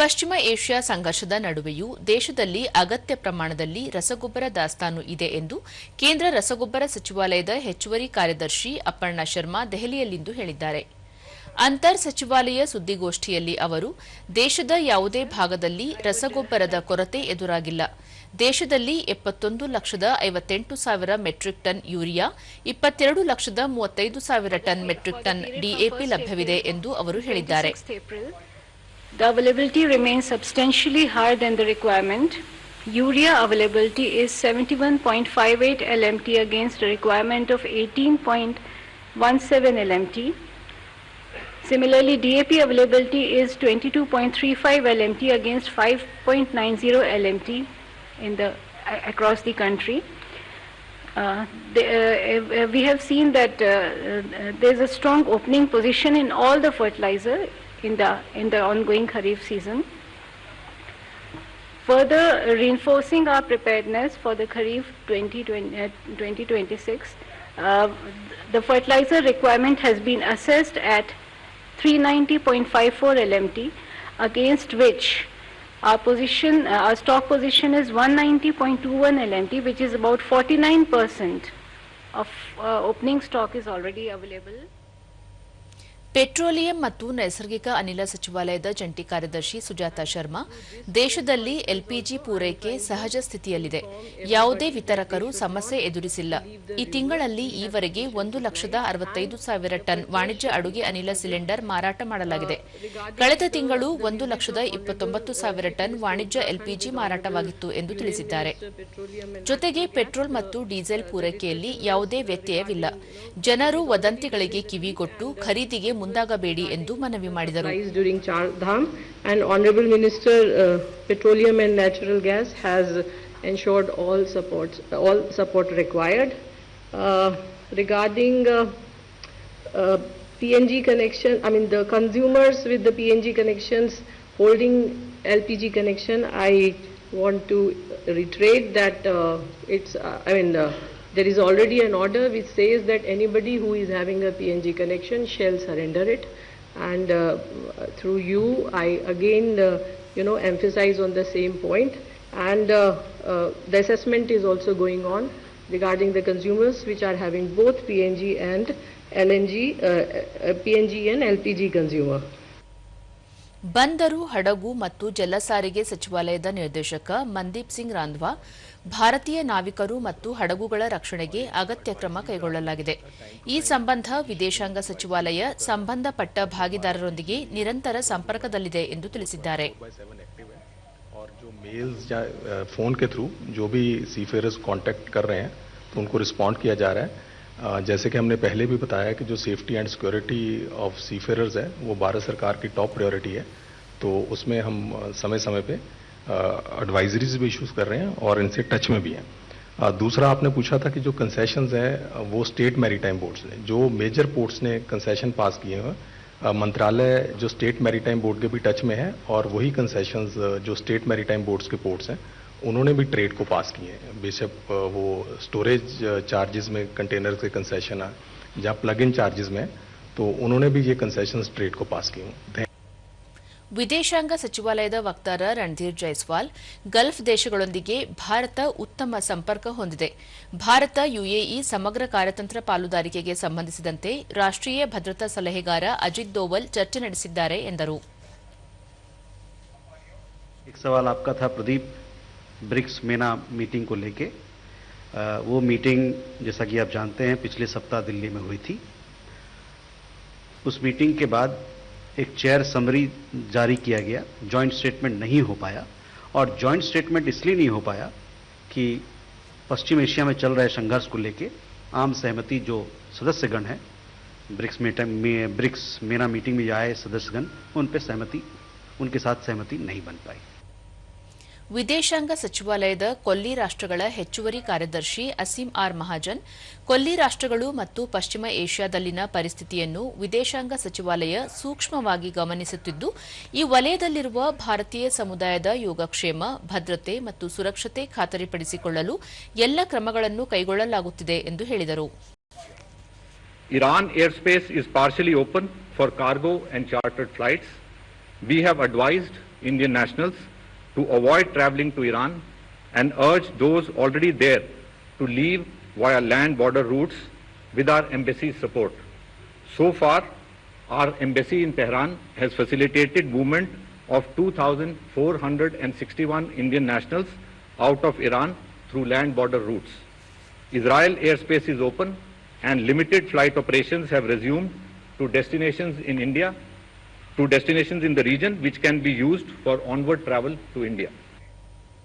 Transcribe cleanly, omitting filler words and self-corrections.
ಪಶ್ಚಿಮ ಏಷ್ಯಾ ಸಂಘರ್ಷದ ನಡುವೆಯೂ ದೇಶದಲ್ಲಿ ಅಗತ್ಯ ಪ್ರಮಾಣದಲ್ಲಿ ರಸಗೊಬ್ಬರ ದಾಸ್ತಾನು ಇದೆ ಎಂದು ಕೇಂದ್ರ ರಸಗೊಬ್ಬರ ಸಚಿವಾಲಯದ ಹೆಚ್ಚುವರಿ ಕಾರ್ಯದರ್ಶಿ ಅಪರ್ಣಾ ಶರ್ಮಾ ದೆಹಲಿಯಲ್ಲಿಂದು ಹೇಳಿದ್ದಾರೆ. ಅಂತರ್ ಸಚಿವಾಲಯ ಸುದ್ದಿಗೋಷ್ಠಿಯಲ್ಲಿ ಅವರು, ದೇಶದ ಯಾವುದೇ ಭಾಗದಲ್ಲಿ ರಸಗೊಬ್ಬರದ ಕೊರತೆ ಎದುರಾಗಿಲ್ಲ. ದೇಶದಲ್ಲಿ 71,58,000 metric ton urea, 22,35,000 ton metric ton DAP ಲಭ್ಯವಿದೆ ಎಂದು ಅವರು ಹೇಳಿದ್ದಾರೆ. The availability remains substantially higher than the requirement. Urea availability is 71.58 LMT against a requirement of 18.17 LMT. Similarly, DAP availability is 22.35 LMT against 5.90 LMT across the country. We have seen that there is a strong opening position in all the fertilizer in the ongoing Kharif season. Further reinforcing our preparedness for the Kharif 2026, the fertilizer requirement has been assessed at 390.54 LMT, against which our stock position is 190.21 LMT, which is about 49% of opening stock is already available. Petroleum ಮತ್ತು ನೈಸರ್ಗಿಕ ಅನಿಲ ಸಚಿವಾಲಯದ ಜಂಟಿ ಕಾರ್ಯದರ್ಶಿ ಸುಜಾತಾ ಶರ್ಮಾ, ದೇಶದಲ್ಲಿ LPG ಪೂರೈಕೆ ಸಹಜ ಸ್ಥಿತಿಯಲ್ಲಿದೆ. ಯಾವುದೇ ವಿತರಕರು ಸಮಸ್ಯೆ ಎದುರಿಸಿಲ್ಲ. ಈ ತಿಂಗಳಲ್ಲಿ ಈವರೆಗೆ 1,65,000 ಟನ್ ವಾಣಿಜ್ಯ ಅಡುಗೆ ಅನಿಲ ಸಿಲಿಂಡರ್ ಮಾರಾಟ ಮಾಡಲಾಗಿದೆ. ಕಳೆದ ತಿಂಗಳು 1,29,000 ಟನ್ ವಾಣಿಜ್ಯ ಎಲ್ಪಿಜಿ ಮಾರಾಟವಾಗಿತ್ತು ಎಂದು ತಿಳಿಸಿದ್ದಾರೆ. ಜೊತೆಗೆ ಪೆಟ್ರೋಲ್ ಮತ್ತು ಡೀಸೆಲ್ ಪೂರೈಕೆಯಲ್ಲಿ ಯಾವುದೇ ವ್ಯತ್ಯಯವಿಲ್ಲ. ಜನರು ವದಂತಿಗಳಿಗೆ ಕಿವಿಗೊಟ್ಟು ಖರೀದಿಗೆ ಮುಂದಾಗಬೇಡಿ ಎಂದು ಮನವಿ ಮಾಡಿದರು. During Chardham, and Honorable Minister Petroleum and Natural Gas has ensured all support required. Regarding PNG connection, I mean the consumers with the PNG connections holding LPG connection, I want to reiterate that there is already an order which says that anybody who is having a PNG connection shall surrender it, and through you I again emphasize on the same point, and the assessment is also going on regarding the consumers which are having both PNG and LNG, PNG and LPG consumer. ಬಂದರು, ಹಡಗು ಮತ್ತು ಜಲಸಾರಿಗೆ ಸಚಿವಾಲಯದ ನಿರ್ದೇಶಕ ಮಂದೀಪ್ ಸಿಂಗ್ ರಾಂಧ್ವಾ, ಭಾರತೀಯ ನಾವಿಕರು ಮತ್ತು ಹಡಗುಗಳ ರಕ್ಷಣೆಗೆ ಅಗತ್ಯ ಕ್ರಮ ಕೈಗೊಳ್ಳಲಾಗಿದೆ. ಈ ಸಂಬಂಧ ವಿದೇಶಾಂಗ ಸಚಿವಾಲಯ ಸಂಬಂಧಪಟ್ಟ ಭಾಗಿದಾರರೊಂದಿಗೆ ನಿರಂತರ ಸಂಪರ್ಕದಲ್ಲಿದೆ ಎಂದು ತಿಳಿಸಿದ್ದಾರೆ. फोन के थ्रू जो भी सीफेयर्स कांटेक्ट कर रहे हैं तो उनको रिस्पॉन्ड किया जा रहा है. जैसे कि हमने पहले भी बताया कि जो सेफ्टी एंड सिक्योरिटी ऑफ सीफेयर्स है वो भारत सरकार की टॉप प्रायोरिटी है, तो उसमें हम समय समय पे एडवाइजरीज भी इशूज़ कर रहे हैं और इनसे टच में भी हैं. दूसरा आपने पूछा था कि जो कंसेशंस हैं वो स्टेट मैरीटाइम बोर्ड्स ने, जो मेजर पोर्ट्स ने कंसेशन पास किए हैं, मंत्रालय जो स्टेट मैरीटाइम बोर्ड के भी टच में है और वही कंसेशंस जो स्टेट मैरीटाइम बोर्ड्स के पोर्ट्स हैं उन्होंने भी ट्रेड को पास किए हैं. बेशक वो स्टोरेज चार्जेस में कंटेनर के कंसेशन है, जहाँ प्लग इन चार्जेस में, तो उन्होंने भी ये कंसेशंस ट्रेड को पास किए हैं. ವಿದೇಶಾಂಗ ಸಚಿವಾಲಯದ ವಕ್ತಾರ ರಣಧೀರ್ ಜೈಸ್ವಾಲ್, ಗಲ್ಫ್ ದೇಶಗಳೊಂದಿಗೆ ಭಾರತ ಉತ್ತಮ ಸಂಪರ್ಕ ಹೊಂದಿದೆ. ಭಾರತ ಯುಎಇ ಸಮಗ್ರ ಕಾರ್ಯತಂತ್ರ ಪಾಲುದಾರಿಕೆಗೆ ಸಂಬಂಧಿಸಿದಂತೆ ರಾಷ್ಟ್ರೀಯ ಭದ್ರತಾ ಸಲಹೆಗಾರ ಅಜಿತ್ ದೋವಲ್ ಚರ್ಚೆ ನಡೆಸಿದ್ದಾರೆ ಎಂದರು. एक सवाल आपका था प्रदीप, ब्रिक्स मेना मीटिंग को लेके. वो मीटिंग जैसा कि आप जानते हैं पिछले सप्ताह दिल्ली में हुई थी. उस मीटिंग के बाद एक चेयर समरी जारी किया गया. जॉइंट स्टेटमेंट नहीं हो पाया, और जॉइंट स्टेटमेंट इसलिए नहीं हो पाया कि पश्चिम एशिया में चल रहे संघर्ष को लेके आम सहमति जो सदस्यगण हैं ब्रिक्स मेना मीटिंग में आए सदस्यगण, उनके साथ सहमति नहीं बन पाई. ವಿದೇಶಾಂಗ ಸಚಿವಾಲಯದ ಕೊಲ್ಲಿ ರಾಷ್ಟ್ರಗಳ ಹೆಚ್ಚುವರಿ ಕಾರ್ಯದರ್ಶಿ ಅಸೀಂ ಆರ್ ಮಹಾಜನ್, ಕೊಲ್ಲಿ ರಾಷ್ಟ್ರಗಳು ಮತ್ತು ಪಶ್ಚಿಮ ಏಷ್ಯಾದಲ್ಲಿನ ಪರಿಸ್ಥಿತಿಯನ್ನು ವಿದೇಶಾಂಗ ಸಚಿವಾಲಯ ಸೂಕ್ಷ್ಮವಾಗಿ ಗಮನಿಸುತ್ತಿದ್ದು, ಈ ವಲಯದಲ್ಲಿರುವ ಭಾರತೀಯ ಸಮುದಾಯದ ಯೋಗಕ್ಷೇಮ, ಭದ್ರತೆ ಮತ್ತು ಸುರಕ್ಷತೆ ಖಾತರಿಪಡಿಸಿಕೊಳ್ಳಲು ಎಲ್ಲ ಕ್ರಮಗಳನ್ನು ಕೈಗೊಳ್ಳಲಾಗುತ್ತಿದೆ ಎಂದು ಹೇಳಿದರು. Iran airspace is partially open for cargo and chartered flights. We have advised Indian nationals to avoid traveling to Iran and urge those already there to leave via land border routes with our embassy's support. So far, our embassy in Tehran has facilitated movement of 2,461 Indian nationals out of Iran through land border routes. Israel airspace is open and limited flight operations have resumed to destinations in India, to destinations in the region which can be used for onward travel to India.